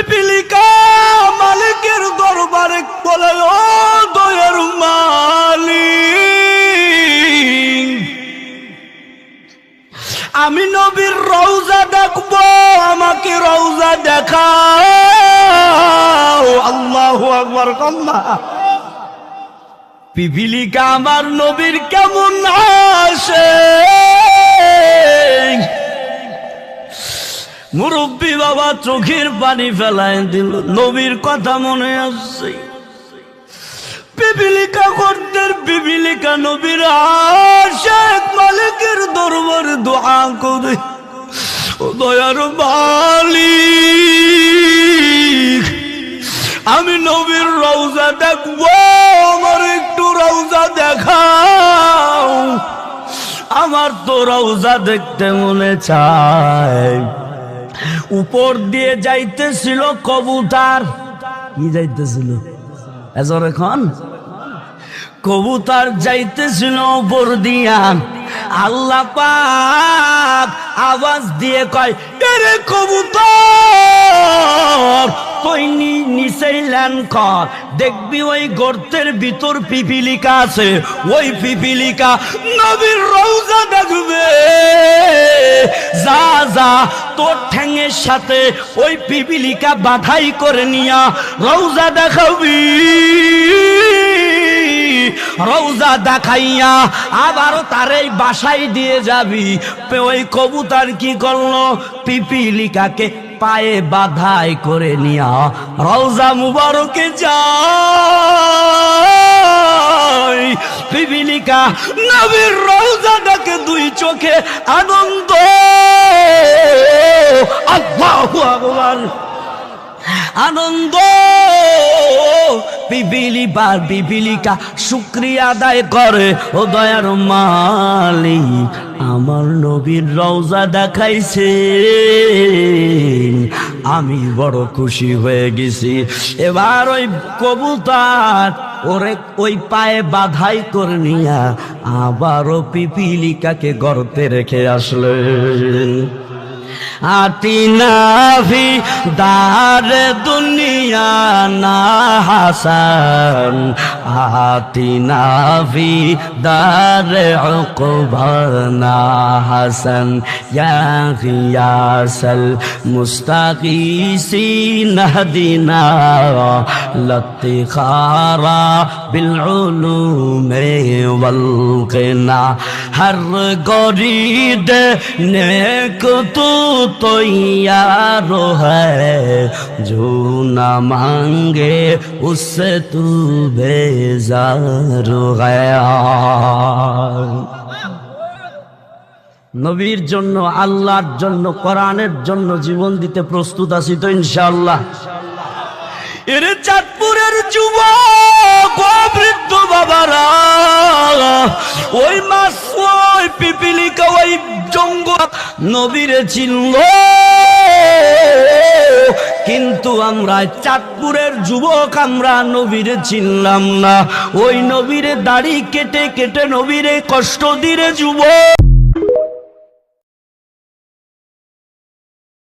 পিপিলিকা মালিকের দরবারে বলে, ও দয়ার মালিক, আমি নবীর রওজা দেখবো, আমাকে রওজা দেখাও। আল্লাহু আকবার। আল্লাহ। পিপিলিকা আমার নবীর কেমন আসে, মুরব্বী বাবা চোখের পানি ফেলায় দিল, নবীর কথা মনে আসছে। পিপিলিকা করতের পিপিলিকা নবীর আশিক মালিকের দরবারে দোয়া করে, ও দয়ার মালিক, আমি নবীর রওজা দেখবো, আমার একটু রওজা দেখাও। আমার তো রওজা দেখতে মনে চায়। উপর দিয়ে যাইতেছিল কবুতর। কি যাইতেছিল? এজর এখন কবুতর যাইতেছিল উপর দিয়া। আল্লাহ পাক আওয়াজ দিয়ে কয়, এরে কবুতর তুই নিচেই ল্যান্ড কর, দেখবি ওই গর্তের ভিতর পিপিলিকা আছে, ওই পিপিলিকা নবীর রওজা দেখবে। যা যা তোর ঠ্যাঙের সাথে ওই পিপিলিকা বাধাই করে নিয়া রওজা দেখাবি। রওজা দেখাইয়া আবারও তারে বাসায় দিয়ে যাবি। ওই কবুতর কি করলো? পিপিলিকাকে পায়ে বাধাই করে নিয়া রওজা মুবারকে যায়। পিপিলিকা নবীর রওজা দেখে দুই চোখে আনন্দ। আল্লাহু আকবার। আনন্দ। পিপিলিকা শুকরিয়া আদায় করে, ও দয়ার মালিক, আমার নবীর রওজা দেখাইছে, আমি বড় খুশি হয়ে গেছি। এবার ওই কবুতর ওরে ওই পায়ে বাধাই করে নিয়া আবারও পিপিলিকাকে গর্তে রেখে আসলেন। আতিনা ফি দার দুনিয়া না হাসান, আতিনা ফি দার উকবা না হাসান, ইয়া গিয়াসাল মুস্তাগীসিন হদিনা লতিখারা বিল উলুমে ওয়াল গিনা। হর গরিদ নেক তু तो यार है जो ना मांगे उससे तू बेजार गया। নবীর জন্য, আল্লাহর জন্য, কোরআনের জন্য জীবন দিতে প্রস্তুত আছি তো ইনশাআল্লাহ। এর চাঁদপুরের যুবক ও বৃদ্ধ বাবারা, ওই মাস ওই পিপিলিকা ওই জঙ্গল নবীরে চিনল, কিন্তু আমরা চাঁদপুরের যুবক আমরা নবীরে চিনলাম না। ওই নবীরে দাড়ি কেটে কেটে নবীরে কষ্ট দিরে যুবক।